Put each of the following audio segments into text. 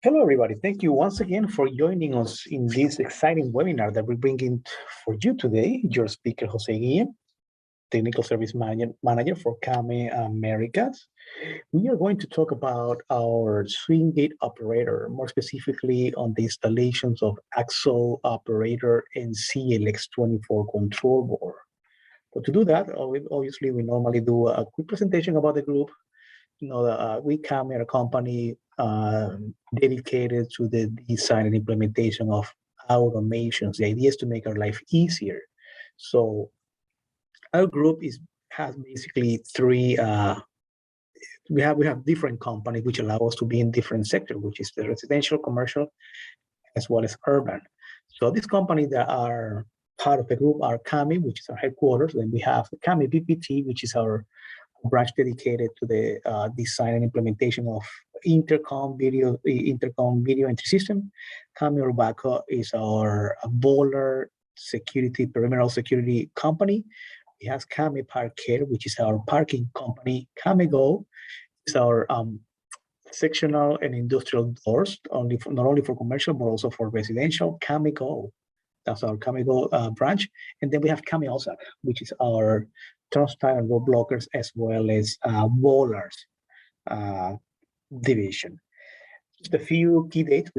Hello, everybody. Thank you once again for joining us in this exciting webinar that we're bringing for you today. Your speaker, Jose Guillen, Technical Service Manager for CAME Americas. We are going to talk about our swing gate operator, more specifically on the installations of AXO operator and CLX24 control board. But to do that, obviously, we normally do a quick presentation about the group. We CAME are a company dedicated to the design and implementation of automations. The idea is to make our life easier. So our group has basically three. We have different companies which allow us to be in different sectors, which is the residential, commercial, as well as urban. So these companies that are part of the group are CAME, which is our headquarters. Then we have CAME BPT, which is our branch dedicated to the design and implementation of intercom video entry system. CAME Urbaco is our bowler security, perimeter security company. We have CAME Park Care, which is our parking company. CAME Go is our sectional and industrial doors, not only for commercial, but also for residential. CAME Go, that's our CAME Go branch. And then we have CAME OSAC, which is our turnstile and road blockers, as well as bowlers division. Just a few key dates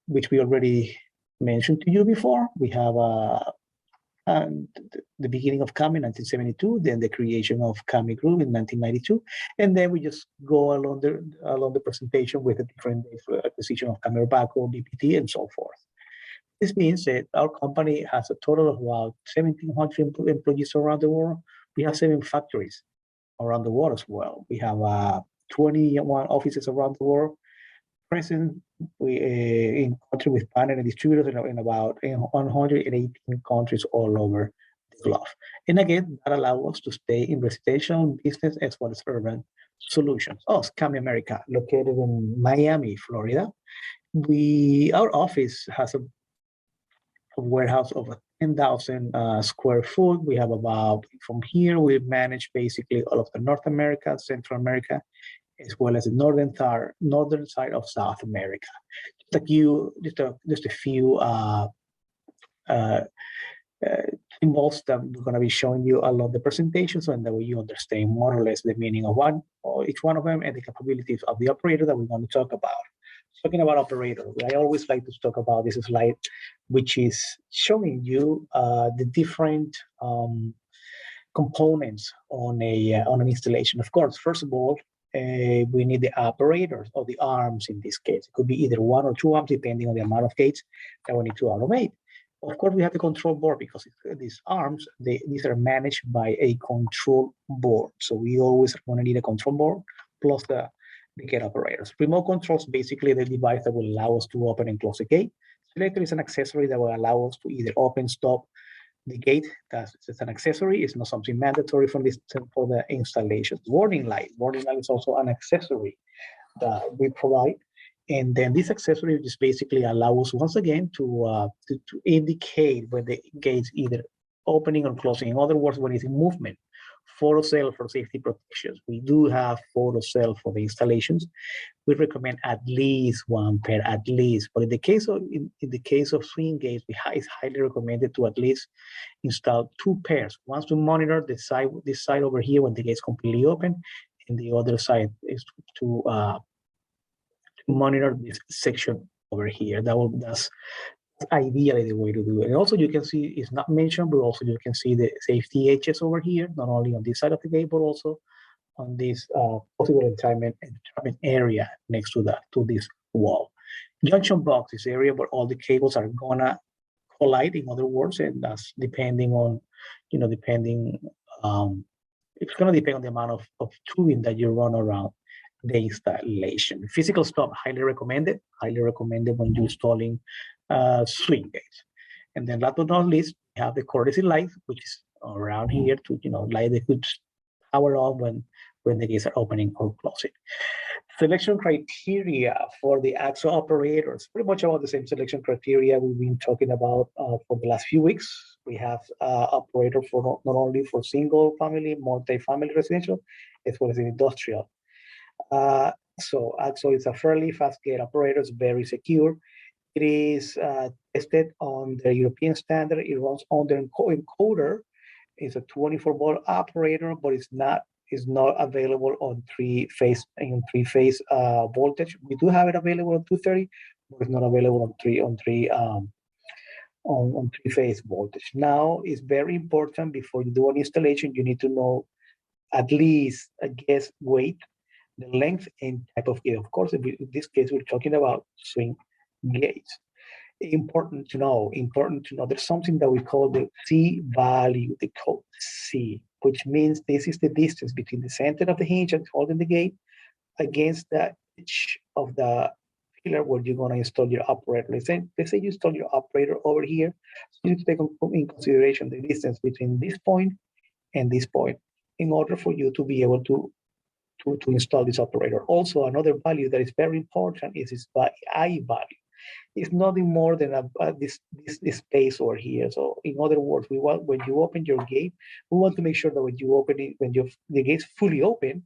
which we already mentioned to you before. We have the beginning of CAME in 1972, then the creation of CAME Group in 1992, and then we just go along the presentation with the different dates for acquisition of CAME Urbaco, BPT, and so forth. This means that our company has a total of about 1,700 employees around the world. We have 7 factories around the world as well. We have 21 offices around the world. Present in countries with partner and distributors in about 118 countries all over the globe. And again, that allows us to stay in residential, business, as well as urban solutions. CAME America, located in Miami, Florida. Our office has a warehouse of 10,000 square foot. We have from here, we manage basically all of the North America, Central America, as well as the northern side of South America. Just a few symbols that we're going to be showing you along the presentation, so that way you understand more or less the meaning of each one of them and the capabilities of the operator that we're going to talk about. Talking about operator, I always like to talk about this slide, which is showing you the different components on an installation. Of course, first of all, we need the operators, or the arms in this case. It could be either 1 or 2 arms, depending on the amount of gates that we need to automate. Of course, we have the control board, because these arms, these are managed by a control board. So we always want to need a control board plus the gate operators. Remote controls, basically the device that will allow us to open and close the gate. Selector is an accessory that will allow us to either open, stop the gate. That's an accessory. It's not something mandatory for the installation. Warning light is also an accessory that we provide. And then this accessory just basically allows us, once again, to indicate when the gate's either opening or closing. In other words, when it's in movement. Photo cell for safety protections. We do have photo cell for the installations. We recommend at least 1 pair, at least. But in the case of swing gates, it's highly recommended to at least install 2 pairs. One to monitor this side over here when the gate is completely open, and the other side is to monitor this section over here. That's ideally the way to do it. And also you can see, it's not mentioned, but also you can see the safety edges over here, not only on this side of the gate, but also on this possible entrapment area next to this wall. Junction box is area where all the cables are gonna collide, in other words, and that's depending on, it's gonna depend on the amount of tubing that you run around the installation. Physical stop, highly recommended when you're installing swing gates. And then last but not least, we have the courtesy light, which is around here to light the good power on when the gates are opening or closing. Selection criteria for the AXO operators, pretty much about the same selection criteria we've been talking about for the last few weeks. We have operator for not only for single family, multi-family residential, as well as industrial. AXO is a fairly fast gate operator. It's very secure. It is tested on the European standard. It runs on the encoder. It's a 24-volt operator, but it's not available on three-phase voltage. We do have it available on 230, but it's not available on three-phase voltage. Now, it's very important before you do an installation, you need to know at least a guess weight, the length, and type of gate. Of course, in this case, we're talking about swing gates. Important to know, there's something that we call the C value, the code C, which means this is the distance between the center of the hinge and holding the gate against the edge of the pillar where you're going to install your operator. Let's say you install your operator over here. So you need to take in consideration the distance between this point and this point in order for you to be able to install this operator. Also, another value that is very important is this I value. It's nothing more than this space over here. So in other words, we want, when you open your gate, we want to make sure that when you open it, when the gate's fully open,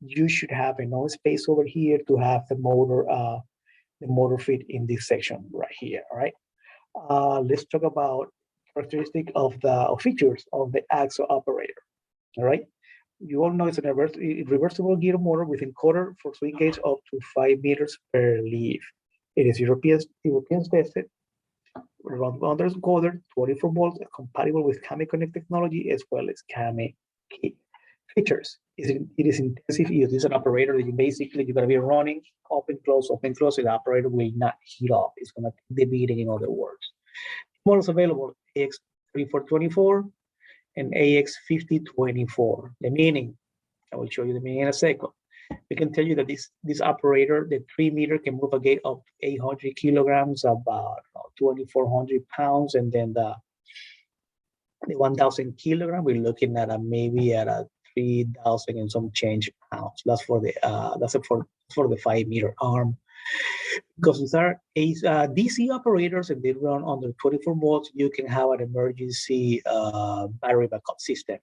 you should have enough space over here to have the motor fit in this section right here. All right. Let's talk about characteristic of the features of the AXO operator. All right. You all know it's a reversible gear motor with encoder for swing gates up to 5 meters per leaf. It is European tested, around under encoder, 24 volts, compatible with Kame Connect technology as well as Kame key features. It is intensive use. It's an operator that you're gonna be running, open, close, and the operator will not heat up. It's gonna keep the beating, in other words. Models available, AX3424 and AX5024. The meaning, I will show you the meaning in a second. We can tell you that this operator, the 3 meter, can move a gate up to 800 kilograms, about 2,400 pounds, and then the 1,000 kilogram, we're looking at maybe at a 3,000 and some change pounds. That's for the 5 meter arm. Because these are DC operators and they run under 24 volts, you can have an emergency battery backup system.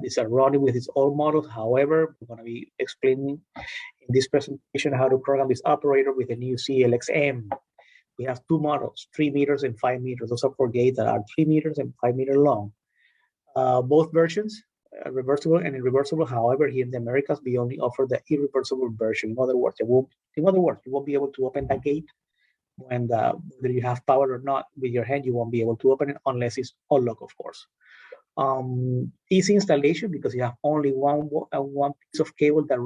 These are running with its own models. However, we're going to be explaining in this presentation how to program this operator with the new CLXM. We have two models, 3 meters and 5 meters. Those are for gates that are 3 meters and 5 meters long. Both versions, reversible and irreversible. However, here in the Americas, we only offer the irreversible version. In other words, you won't be able to open that gate when whether you have power or not with your hand. You won't be able to open it unless it's unlocked, of course. Easy installation because you have only one piece of cable that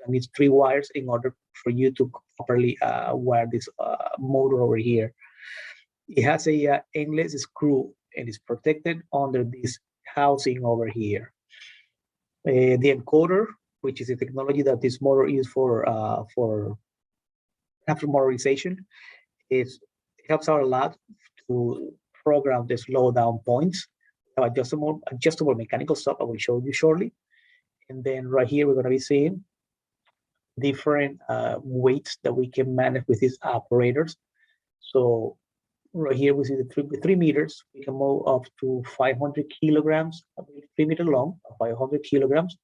needs 3 wires in order for you to properly wire this motor over here. It has a endless screw and is protected under this housing over here. The encoder, which is a technology that this motor is for after motorization, it helps out a lot to program the slowdown points. Adjustable mechanical stop I will show you shortly. And then right here, we're going to be seeing different weights that we can manage with these operators. So right here, we see the 3 meters. We can move up to 500 kilograms, 3 meter long, 500 kilograms.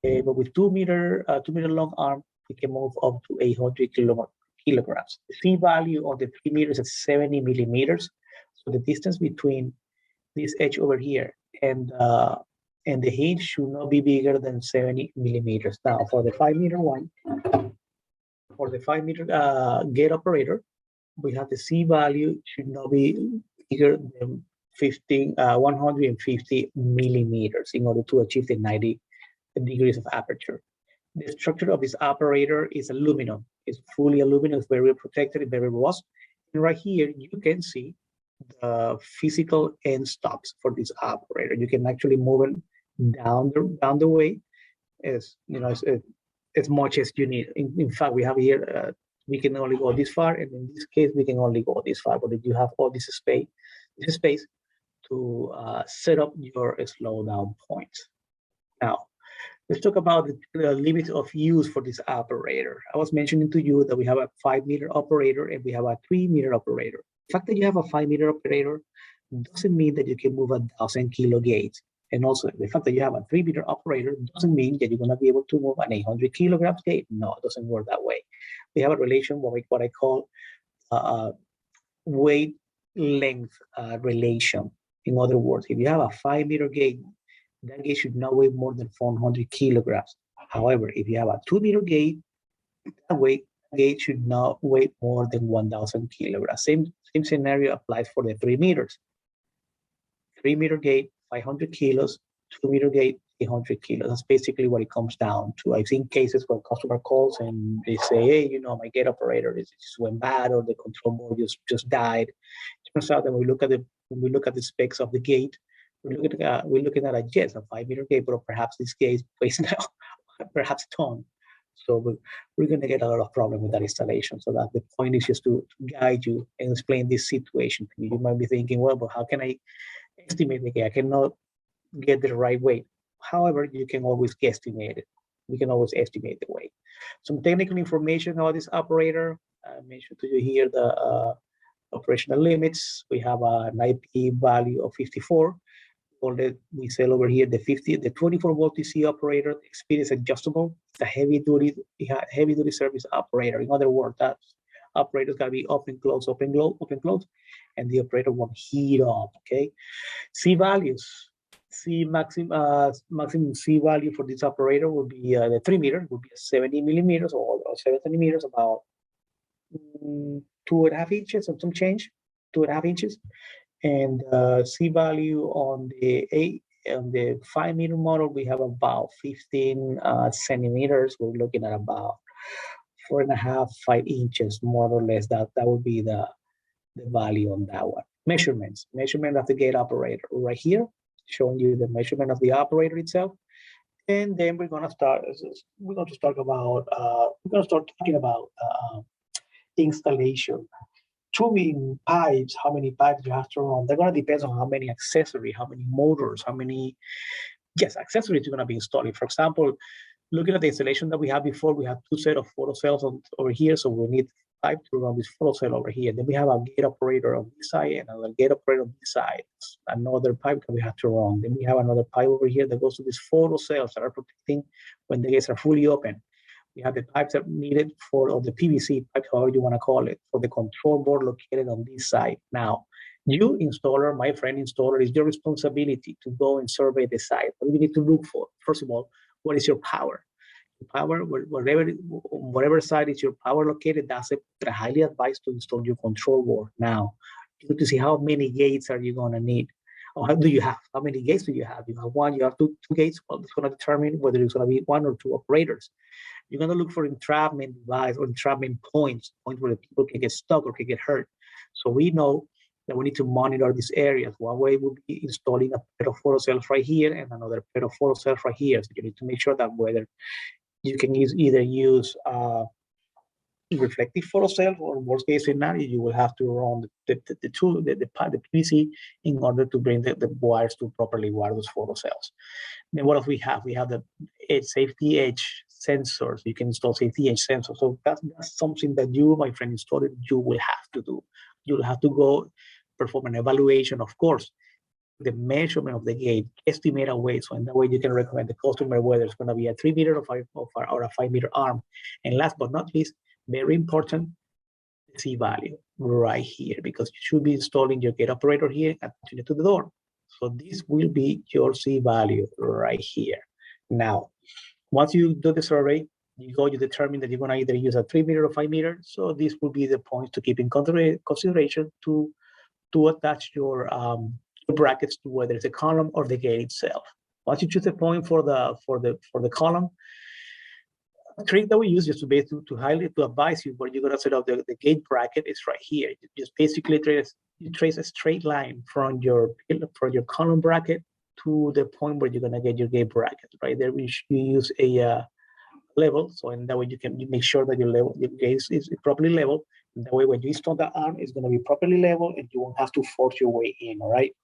But with 2 meter long arm, we can move up to 800 kilograms. The C value on the 3 meters is 70 millimeters. So the distance between this edge over here and the hinge should not be bigger than 70 millimeters. Now, for the 5 meter one, for the 5 meter gate operator, we have the C value should not be bigger than 150 millimeters in order to achieve the 90 degrees of aperture. The structure of this operator is aluminum. It's fully aluminum. It's very protected. It's very robust. And right here, you can see the physical end stops for this operator. You can actually move it down the way as much as you need. In fact, we have here we can only go this far, and in this case we can only go this far. But you have all this space to set up your slowdown points. Now, let's talk about the limits of use for this operator. I was mentioning to you that we have a 5 meter operator and we have a 3 meter operator. The fact that you have a 5 meter operator doesn't mean that you can move 1,000 kilo gates. And also the fact that you have a 3-meter operator doesn't mean that you're going to be able to move an 800 kilograms gate. No, it doesn't work that way. We have a relation, what I call weight length relation. In other words, if you have a 5-meter gate, that gate should not weigh more than 400 kilograms. However, if you have a 2-meter gate, that gate should not weigh more than 1,000 kilograms. Same scenario applies for the 3 meters. 3-meter gate, 500 kilos, 2-meter gate, 800 kilos. That's basically what it comes down to. I've seen cases where customer calls and they say, hey, you know, my gate operator just went bad, or the control board just died. It turns out that when we look at the specs of the gate, we're looking at a 5-meter gate, but perhaps this gate weighs now perhaps a ton. So we're going to get a lot of problem with that installation. So that the point is just to guide you and explain this situation to you. You might be thinking, well, but how can I estimate the gate? I cannot get the right weight. However, you can always guesstimate it. We can always estimate the weight. Some technical information about this operator. I mentioned to you here the operational limits. We have an IP value of 54. We sell over here the 24 volt DC operator. The speed is adjustable. It's a heavy duty service operator. In other words, that operator's got to be open, close, open, close, and the operator won't heat up. Okay. C values. Maximum C value for this operator would be the 3-meter would be 70 millimeters or 7 centimeters, about 2.5 inches and some change, 2.5 inches. And C value on the 5-meter model, we have about 15 centimeters. We're looking at about 4.5, 5 inches, more or less. That would be the value on that one. Measurement of the gate operator right here, showing you the measurement of the operator itself. And then we're going to start talking about installation. Tubing pipes, how many pipes you have to run. They're going to depend on how many accessories, how many motors, accessories you're going to be installing. For example, looking at the installation that we had before, we have 2 sets of photo cells over here, so we need pipe to run this photo cell over here. Then we have a gate operator on this side and another gate operator on this side. Another pipe that we have to run. Then we have another pipe over here that goes to these photo cells that are protecting when the gates are fully open. We have the pipes that are needed or the PVC pipe, however you want to call it, for the control board located on this side. Now, you installer, my friend installer, it's your responsibility to go and survey the site. What do you need to look for? First of all, what is your power? Power, whatever side is your power located, that's a highly advised to install your control board. Now, you need to see how many gates are you going to need. Or how many gates do you have? You have one, you have two gates. Well, it's going to determine whether it's going to be 1 or 2 operators. You're going to look for entrapment device or entrapment points where the people can get stuck or can get hurt. So we know that we need to monitor these areas. One way would be installing a pair of photo cells right here and another pair of photo cells right here. So you need to make sure that whether you can either use reflective photo cell, or worst case scenario, you will have to run the PVC in order to bring the wires to properly wire those photo cells. Then what else we have? We have the safety edge sensors. You can install safety edge sensors. So that's something that you, my friend installer, you will have to do. You'll have to go perform an evaluation, of course, the measurement of the gate, estimate a weight. So in that way, you can recommend the customer whether it's going to be a 3-meter or a 5-meter arm. And last but not least, very important, the C value right here, because you should be installing your gate operator here and attaching it to the door. So this will be your C value right here. Now, once you do the survey, you determine that you're going to either use a 3-meter or 5-meter. So this will be the points to keep in consideration to attach your brackets to whether it's a column or the gate itself. Once you choose a point for the column, a trick that we use just to advise you where you're going to set up the gate bracket is right here. You just basically trace a straight line from your column bracket to the point where you're going to get your gate bracket. Right there, you use a level, so in that way you make sure that your gate is properly level. And that way, when you install the arm, it's going to be properly level, and you won't have to force your way in. All right.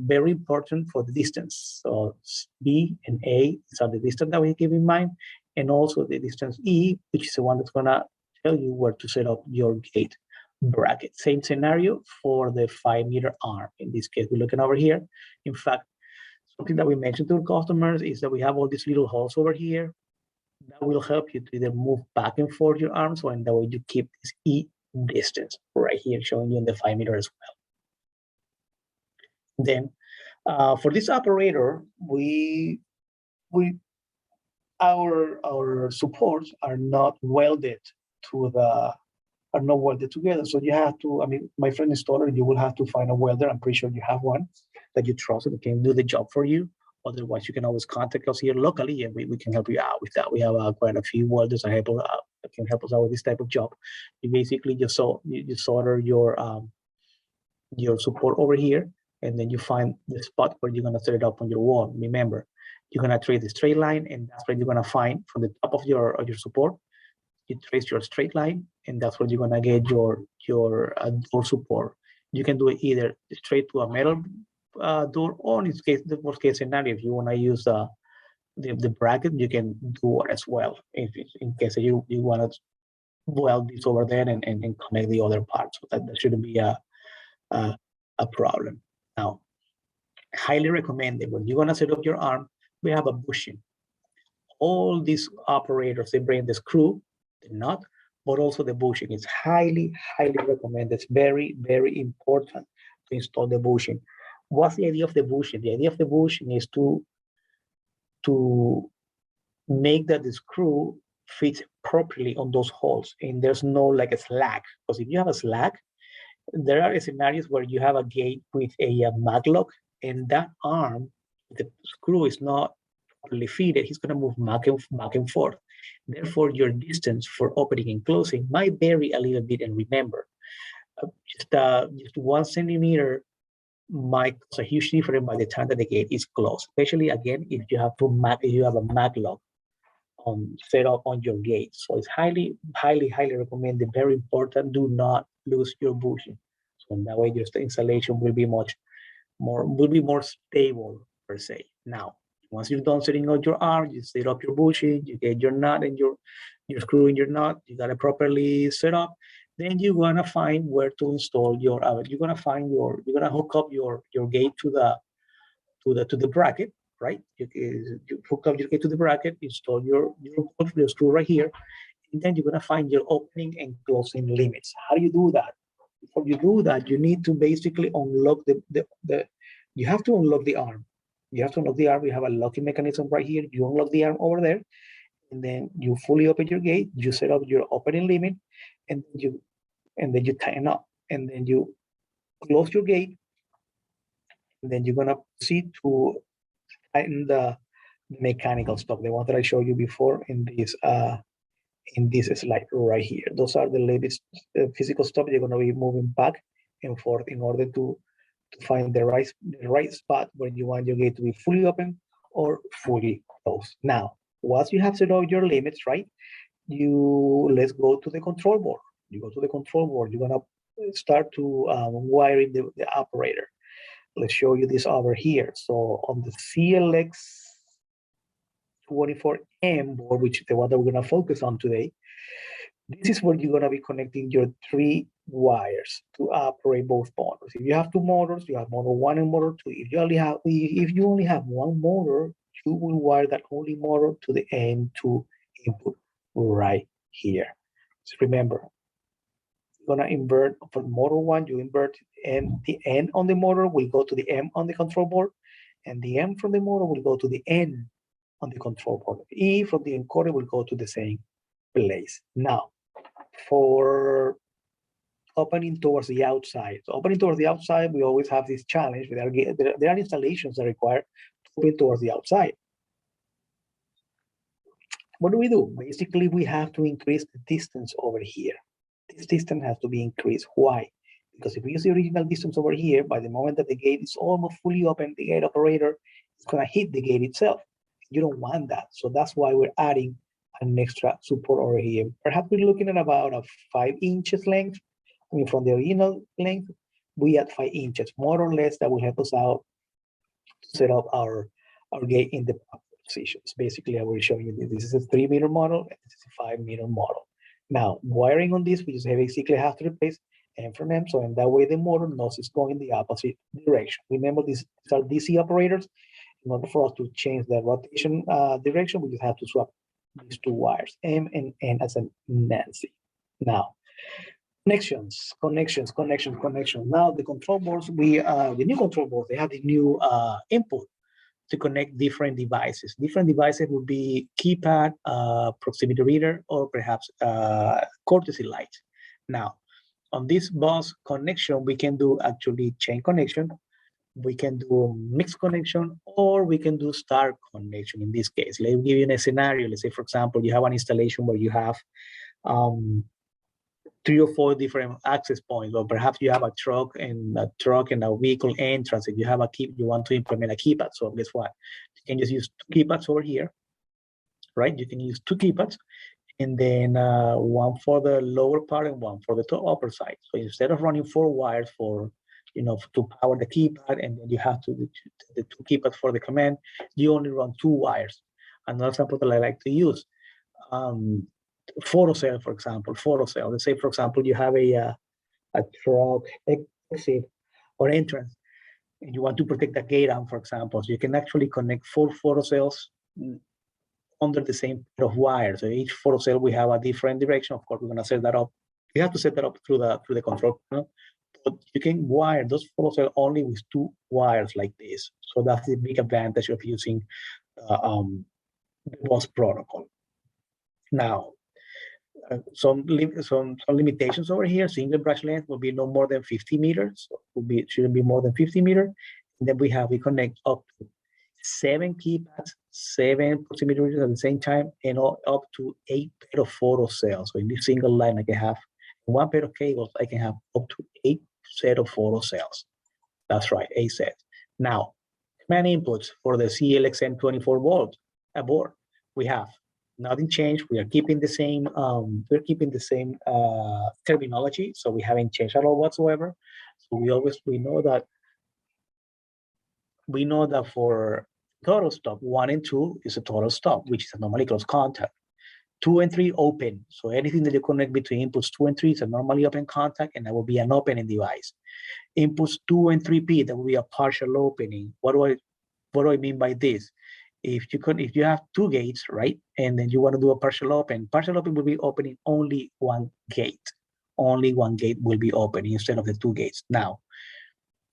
Very important for the distance. So B and A are the distance that we keep in mind, and also the distance E, which is the one that's gonna tell you where to set up your gate bracket. Same scenario for the 5-meter arm. In this case, we're looking over here. In fact, Something that we mentioned to our customers is that we have all these little holes over here that will help you to either move back and forth your arms, so in that way you keep this E distance right here, showing you in the 5 meter as well. Then for this operator, our supports are not welded to the are not welded together. So you have to, I mean, my friend installer, you will have to find a welder. I'm pretty sure you have one that you trust and can do the job for you. Otherwise, you can always contact us here locally and we can help you out with that. We have quite a few welders that can help us out with this type of job. You basically just solder your support over here, and then you find the spot where you're gonna set it up on your wall. Remember, you're gonna trace the straight line, and that's where you're gonna find from the top of your support. You trace your straight line, and that's where you're gonna get your door support. You can do it either straight to a metal door, or in this case, the worst case scenario, if you wanna use the bracket, you can do it as well. If in case you wanna weld this over there and connect the other parts, so that shouldn't be a problem. Now, highly recommended when you're gonna set up your arm, we have a bushing. All these operators, they bring the screw, the nut, but also the bushing. It's highly recommended. It's very important to install the bushing. What's the idea of the bushing? The idea of the bushing is to make that the screw fits properly on those holes, and there's no like a slack. Because if you have a slack, there are scenarios where you have a gate with a maglock, and that arm, the screw is not properly fitted. He's going to move back and forth. Therefore, your distance for opening and closing might vary a little bit. And remember, just 1 centimeter might cause a huge difference by the time that the gate is closed. Especially again, if you have a maglock set up on your gate. So it's highly recommended. Very important. Do not lose your bushing. So in that way, your installation will be more stable per se. Now, once you're done setting up your arm, you set up your bushing, you get your nut and your screw in your nut, you got it properly set up. Then you're gonna find where to install your. You're gonna hook up your gate to the bracket, right? You hook up your gate to the bracket, install your screw right here, and then you're gonna find your opening and closing limits. How do you do that? Before you do that, you need to basically unlock you have to unlock the arm. You have to unlock the arm. We have a locking mechanism right here. You unlock the arm over there, and then you fully open your gate. You set up your opening limit, and then you tighten up, and then you close your gate, and then you're gonna proceed to tighten the mechanical stop, the one that I showed you before in this slide right here. Those are the limits, physical stop. You're gonna be moving back and forth in order to find the right spot where you want your gate to be fully open or fully closed. Now, once you have set up your limits, right, let's go to the control board. You go to the control board, you're gonna start to wiring the operator. Let's show you this over here. So on the CLX 24M board, which is the one that we're gonna focus on today, this is where you're gonna be connecting your 3 wires to operate both motors. If you have 2 motors, you have motor 1 and motor 2. If you only have 1 motor, you will wire that only motor to the N2 input right here. Just remember, you're gonna invert for motor 1, you invert, and the N on the motor will go to the M on the control board, and the M from the motor will go to the N on the control board. E from the encoder will go to the same place. Now, for opening towards the outside. So opening towards the outside, we always have this challenge. There are installations that require to open towards the outside. What do? Basically, we have to increase the distance over here. This distance has to be increased. Why? Because if we use the original distance over here, by the moment that the gate is almost fully open, the gate operator is going to hit the gate itself. You don't want that. So that's why we're adding an extra support over here. Perhaps we're looking at about a 5 inches length. I mean, from the original length, we add 5 inches, more or less. That will help us out to set up our gate in the proper positions. Basically, I will show you this is a 3 meter model, and this is a 5 meter model. Now, wiring on this, we just basically have to replace M from M, so in that way the motor knows it's going the opposite direction. Remember, these are DC operators, In order for us to change the rotation direction, we just have to swap these two wires, M and N as in Nancy. Now, connections. Now the control boards, the new control boards, they have the new input to connect different devices. Different devices would be keypad, proximity reader, or perhaps courtesy light. Now, on this bus connection, we can do actually chain connection, we can do mixed connection, or we can do star connection in this case. Let me give you a scenario. Let's say, for example, you have an installation where you have 3 or 4 different access points, or perhaps you have a truck and a vehicle entrance, and you have a key, you want to implement a keypad. So guess what? You can just use 2 keypads over here, right? You can use 2 keypads, and then one for the lower part and one for the upper side. So instead of running 4 wires for, to power the keypad, and then you have to the 2 keypads for the command, you only run 2 wires. Another example that I like to use, photocell, for example, photocell. Let's say, for example, you have a truck exit or entrance, and you want to protect the gate arm, for example. So you can actually connect 4 photocells under the same pair of wires. So each photocell, we have a different direction. Of course, we're going to set that up. You have to set that up through the control panel. But you can wire those photocells only with 2 wires like this. So that's the big advantage of using the bus protocol. Now, some limitations over here. Single branch length will be no more than 50 meters. So shouldn't be more than 50 meters. And then we connect up to 7 keypads, 7 proximity readers at the same time, and up to 8 pair of photocells. So in this single line, I can have 1 pair of cables. I can have up to 8 set of photocells. That's right, 8 sets. Now, command inputs for the CLXN 24 volt board. We have nothing changed. We are keeping the same. Terminology, so we haven't changed at all whatsoever. So we know that for total stop, 1 and 2 is a total stop, which is a normally closed contact. 2 and 3 open. So anything that you connect between inputs 2 and 3 is a normally open contact, and that will be an opening device. Inputs 2 and 3P, that will be a partial opening. What do I mean by this? If you have 2 gates, right, and then you want to do a partial open will be opening only 1 gate. Only 1 gate will be opening instead of the 2 gates. Now,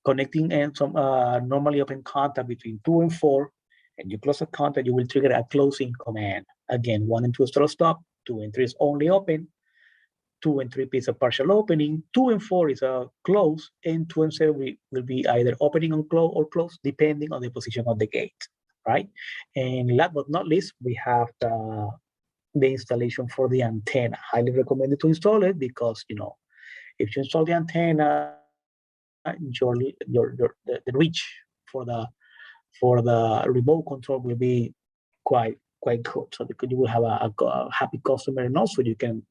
connecting and some normally open contact between 2 and 4, and you close a contact, you will trigger a closing command. Again, 1 and 2 is total stop, 2 and 3 is only open, 2 and 3 is a partial opening, 2 and 4 is a close, and 2 and 7 will be either opening or close, depending on the position of the gate, right? And last but not least, we have the installation for the antenna. Highly recommended to install it because, if you install the antenna, the reach for the remote control will be quite good. So you will have a happy customer, and also you can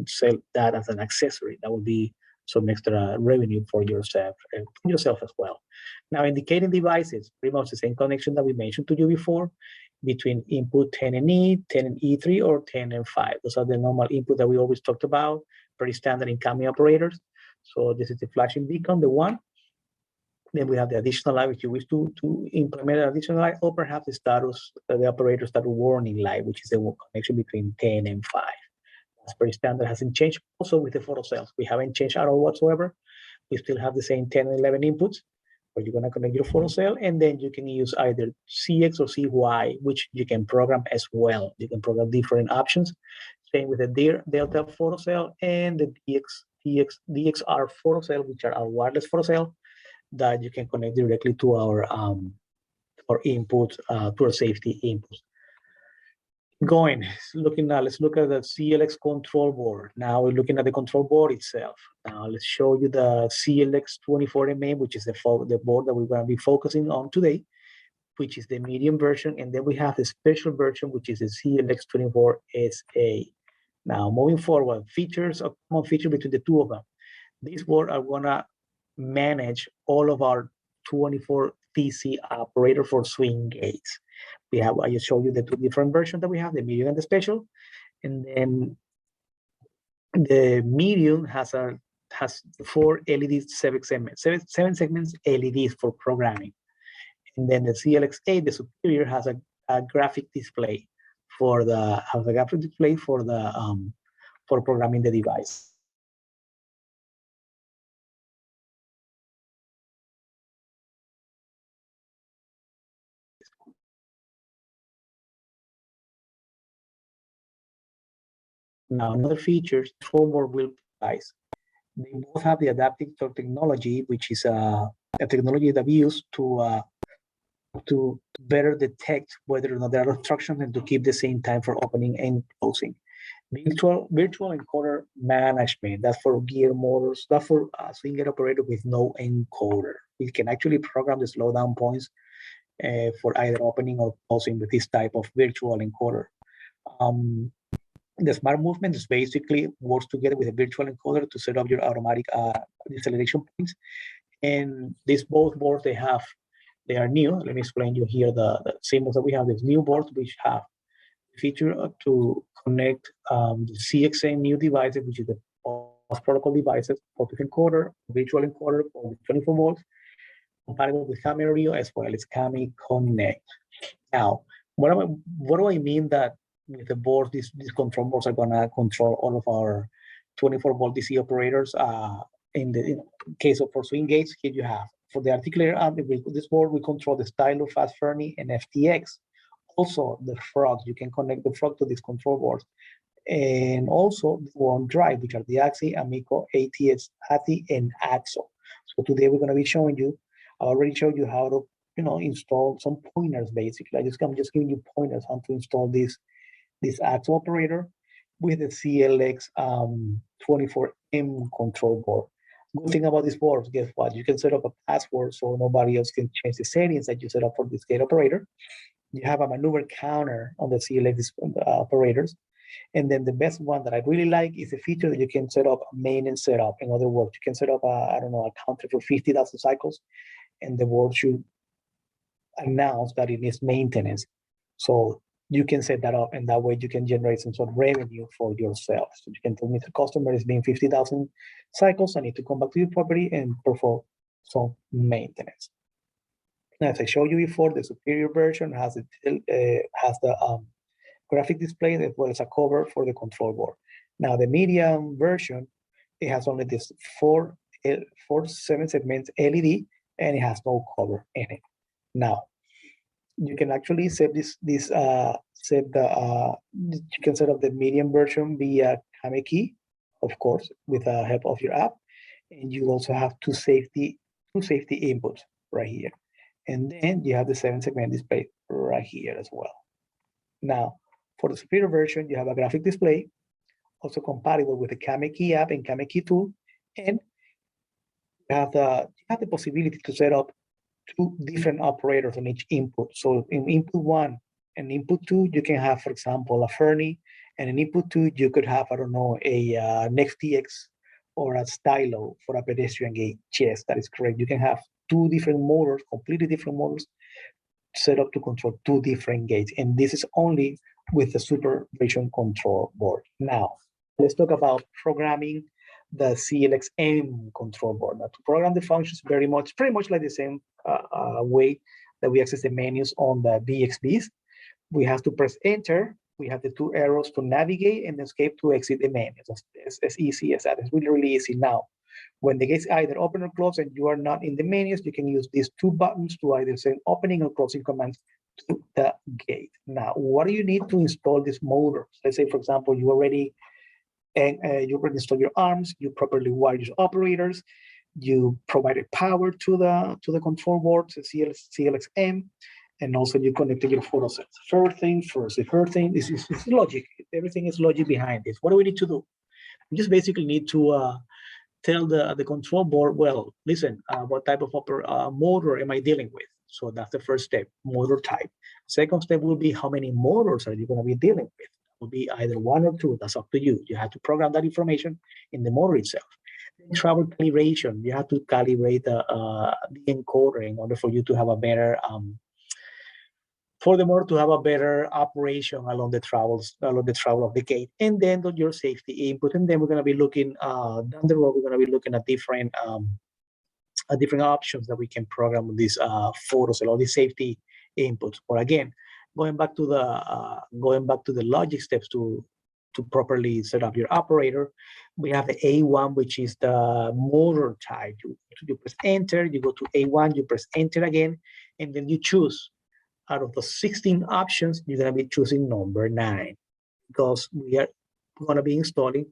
sell that as an accessory. That will be some extra revenue for yourself and yourself as well. Now, indicating devices, pretty much the same connection that we mentioned to you before, between input 10 and E, 10 and E3, or 10 and 5. Those are the normal input that we always talked about, pretty standard in CAMI operators. So this is the flashing beacon, the 1. Then we have the additional light, if you wish to implement an additional light, or perhaps the status, the operator status warning light, which is the connection between 10 and 5. That's pretty standard, hasn't changed. Also with the photocells, we haven't changed at all whatsoever. We still have the same 10 and 11 inputs, where you're gonna connect your photocell, and then you can use either CX or CY, which you can program as well. You can program different options. Same with the Delta photocell and the DXR photocell, which are our wireless photocell, that you can connect directly to our input, to our safety inputs. Let's look at the CLX control board. Now we're looking at the control board itself. Now let's show you the CLX 24MA, which is the board that we're going to be focusing on today, which is the medium version, and then we have the special version, which is the CLX 24SA. Now, moving forward, a common feature between the two of them. These boards are going to manage all of our 24 TC operator for swing gates. I just showed you the 2 different versions that we have, the medium and the special. And then the medium has 4 LEDs, 7 segments LEDs for programming. And then the CLX8, the superior, has a graphic display for the for programming the device. Now, another feature control board will provide. They both have the adaptive torque technology, which is a technology that we use to better detect whether or not there are obstructions and to keep the same time for opening and closing. Virtual encoder management, that's for gear motors, that's for a swing gate operator with no encoder. We can actually program the slowdown points for either opening or closing with this type of virtual encoder. The smart movement is basically works together with a virtual encoder to set up your automatic deceleration points. And these both boards, they are new. Let me explain you here the symbols that we have. These new boards which have feature to connect the CXM new devices, which is the post protocol devices, focus encoder, virtual encoder for 24 volts, compatible with Cammy Rio as well as Cammy Connect. Now, what do I mean that with the board, these control boards are gonna control all of our 24 volt DC operators? In the case of for swing gates, here you have for the articulator arm, this board will control the stylo, fast Fernie, and FTX. Also, the frogs, you can connect the frog to this control board. And also the one drive, which are the AXI, Amico, ATS, ATI, and AXO. So today we're going to be showing you, I already showed you how to, install some pointers basically. I'm just giving you pointers how to install this AXO operator with the CLX 24M control board. Good thing about this board, guess what? You can set up a password so nobody else can change the settings that you set up for this gate operator. You have a maneuver counter on the CLX operators. And then the best one that I really like is a feature that you can set up maintenance setup. In other words, you can set up a counter for 50,000 cycles, and the board should announce that it needs maintenance. So you can set that up, and that way you can generate some sort of revenue for yourself. So you can tell me the customer is being 50,000 cycles. I need to come back to your property and perform some maintenance. Now, as I showed you before, the superior version has the graphic display as well as a cover for the control board. Now, the medium version, it has only this four 7 segments LED, and it has no cover in it. Now, you can actually set you can set up the medium version via Kame key, of course, with the help of your app, and you also have two safety inputs right here, and then you have the 7 segment display right here as well. Now, for the superior version, you have a graphic display, also compatible with the Kame key app and Kame key tool, and you have the possibility to set up 2 different operators on each input. So in input 1 and input 2, you can have, for example, a Fernie, and in input 2, you could have, a NextTX or a stylo for a pedestrian gate. Yes, that is correct. You can have 2 different motors, completely different motors, set up to control 2 different gates. And this is only with the supervision control board. Now, let's talk about programming the CLXM control board. Now, to program the functions pretty much like the same way that we access the menus on the BXBs. We have to press enter. We have the 2 arrows to navigate and escape to exit the menus. It's as easy as that. It's really, really easy. Now, when the gates either open or close and you are not in the menus, you can use these 2 buttons to either send opening or closing commands to the gate. Now, what do you need to install this motor? Let's say, for example, you already install your arms, you properly wire your operators, you provided power to the control board, the CLXM, and also you connected your photo sets. First thing first, the first thing is logic. Everything is logic behind this. What do we need to do? We just basically need to tell the control board, well, listen, what type of motor am I dealing with? So that's the first step, motor type. Second step will be how many motors are you going to be dealing with? It will be either 1 or 2. That's up to you. You have to program that information in the motor itself. Then travel calibration. You have to calibrate the encoder in order for you to have a better for the motor to have a better operation along the travel of the gate, and then your safety input. And then we're going to be looking down the road. We're going to be looking at different different options that we can program with these photos and all these safety inputs. But again, going back to the logic steps to properly set up your operator, we have the A1, which is the motor type. You press enter, you go to A1, you press enter again, and then you choose. Out of the 16 options, you're gonna be choosing number 9 because we are gonna be installing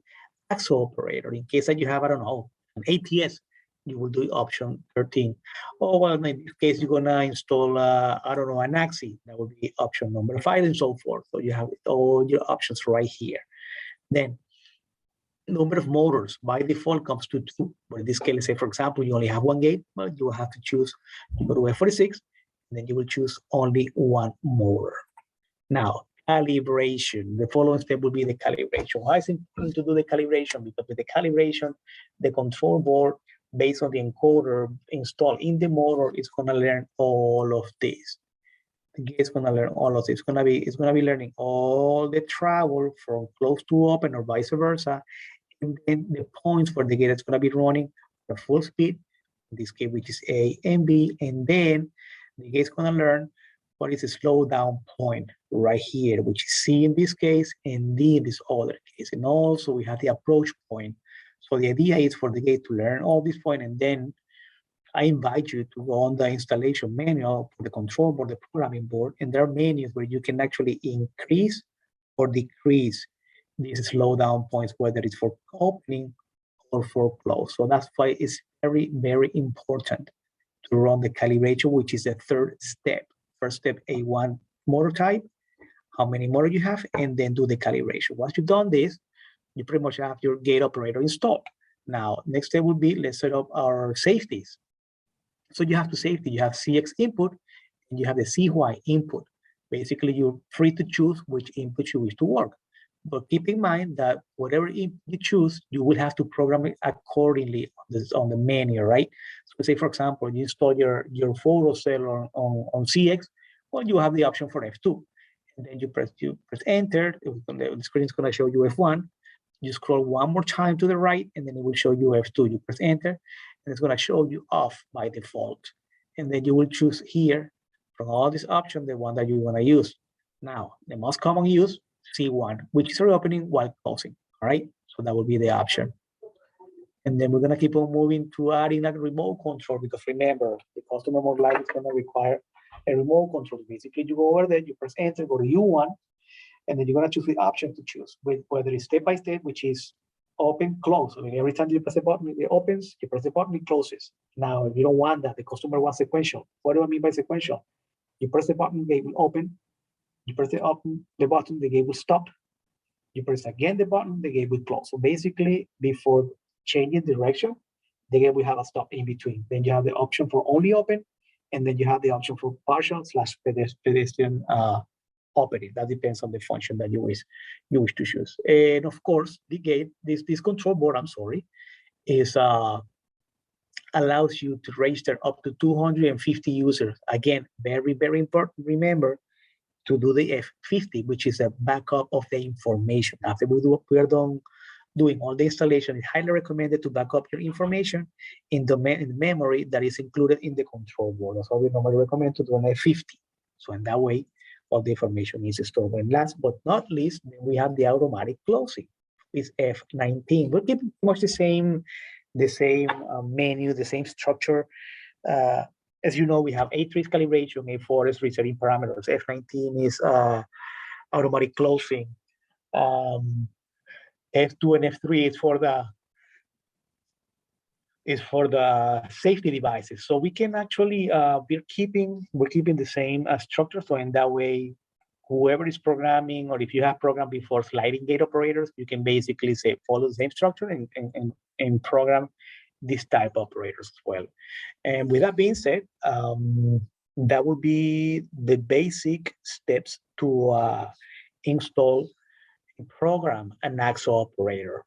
AXO operator. In case that you have, I don't know, an ATS, you will do option 13. Or well, in this case, you're gonna install, I don't know, an AXI, that would be option number 5 and so forth. So you have all your options right here. Then number of motors by default comes to 2. But in this case, let's say, for example, you only have 1 gate, well, you will have to choose, you go to F46, and then you will choose only 1 motor. Now, calibration. The following step will be the calibration. Why is it important to do the calibration? Because with the calibration, the control board, based on the encoder installed in the motor, is going to learn all of this. The gate is going to learn all of this. It's going to be learning all the travel from close to open or vice versa, and then the points where the gate is going to be running at full speed, in this case, which is A and B, and then the gate is going to learn what is a slow down point right here, which is C in this case and D in this other case. And also we have the approach point. So the idea is for the gate to learn all these points, and then I invite you to go on the installation manual for the control board, the programming board, and there are menus where you can actually increase or decrease these slow down points, whether it's for opening or for close. So that's why it's very, very important to run the calibration, which is the third step. First step, A1 motor type, how many motor you have, and then do the calibration. Once you've done this, you pretty much have your gate operator installed. Now, next step would be, let's set up our safeties. So you have to safety, you have CX input, and you have the CY input. Basically, you're free to choose which input you wish to work. But keep in mind that whatever you choose, you will have to program it accordingly on the menu, right? So say, for example, you install your photo cell on CX, well, you have the option for F2. And then you press enter, the screen is going to show you F1. You scroll one more time to the right, and then it will show you F2. You press enter, and it's going to show you off by default. And then you will choose here from all these options, the one that you want to use. Now, the most common use, C1, which is reopening while closing, all right? So that will be the option. And then we're gonna keep on moving to adding a remote control, because remember, the customer more likely is gonna require a remote control. Basically, you go over there, you press enter, go to U1, and then you're gonna choose the option to choose, whether it's step by step, which is open, close. I mean, every time you press the button, it opens, you press the button, it closes. Now, if you don't want that, the customer wants sequential. What do I mean by sequential? You press the button, the gate will open. You press the button, the gate will stop. You press again the button, the gate will close. So basically, before changing direction, the gate will have a stop in between. Then you have the option for only open, and then you have the option for partial / pedestrian opening. That depends on the function that you wish to choose. And of course, the gate, this control board, is allows you to register up to 250 users. Again, very, very important. Remember to do the F50, which is a backup of the information. After we are done doing all the installation, it's highly recommended to back up your information in the memory that is included in the control board. That's why we normally recommend to do an F50. So in that way, all the information is stored. And last but not least, we have the automatic closing. It's F19. We'll keep much the same menu, the same structure. As you know, we have A3 is calibration, A4 is resetting parameters, F19 is automatic closing, F2 and F3 is for the safety devices. So we can actually we're keeping the same structure. So in that way, whoever is programming, or if you have programmed before sliding gate operators, you can basically say follow the same structure and program this type of operators as well. And with that being said, that would be the basic steps to install and program an AXO operator.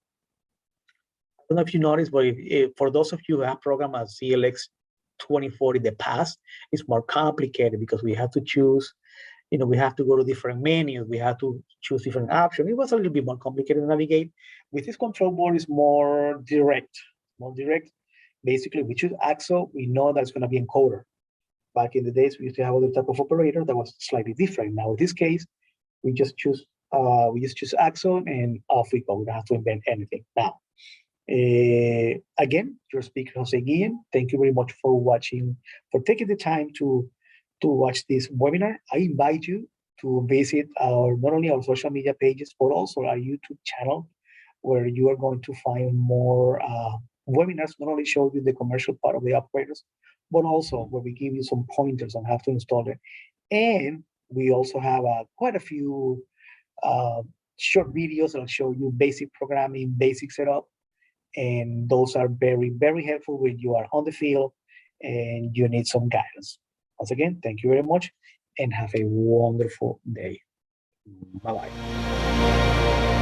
I don't know if you noticed, but if for those of you who have programmed a CLX 2040 in the past, it's more complicated because we have to choose, we have to go to different menus, we have to choose different options. It was a little bit more complicated to navigate. With this control board, it's more direct. Basically, we choose AXO, we know that's going to be encoder. Back in the days, we used to have other type of operator that was slightly different. Now, in this case, we just choose AXO and off we go. We don't have to invent anything. Now, again, your speaker, Jose Guillen, thank you very much for watching, for taking the time to watch this webinar. I invite you to visit not only our social media pages, but also our YouTube channel, where you are going to find more webinars, not only show you the commercial part of the operators, but also where we give you some pointers on how to install it. And we also have quite a few short videos that'll show you basic programming, basic setup. And those are very, very helpful when you are on the field and you need some guidance. Once again, thank you very much and have a wonderful day. Bye-bye.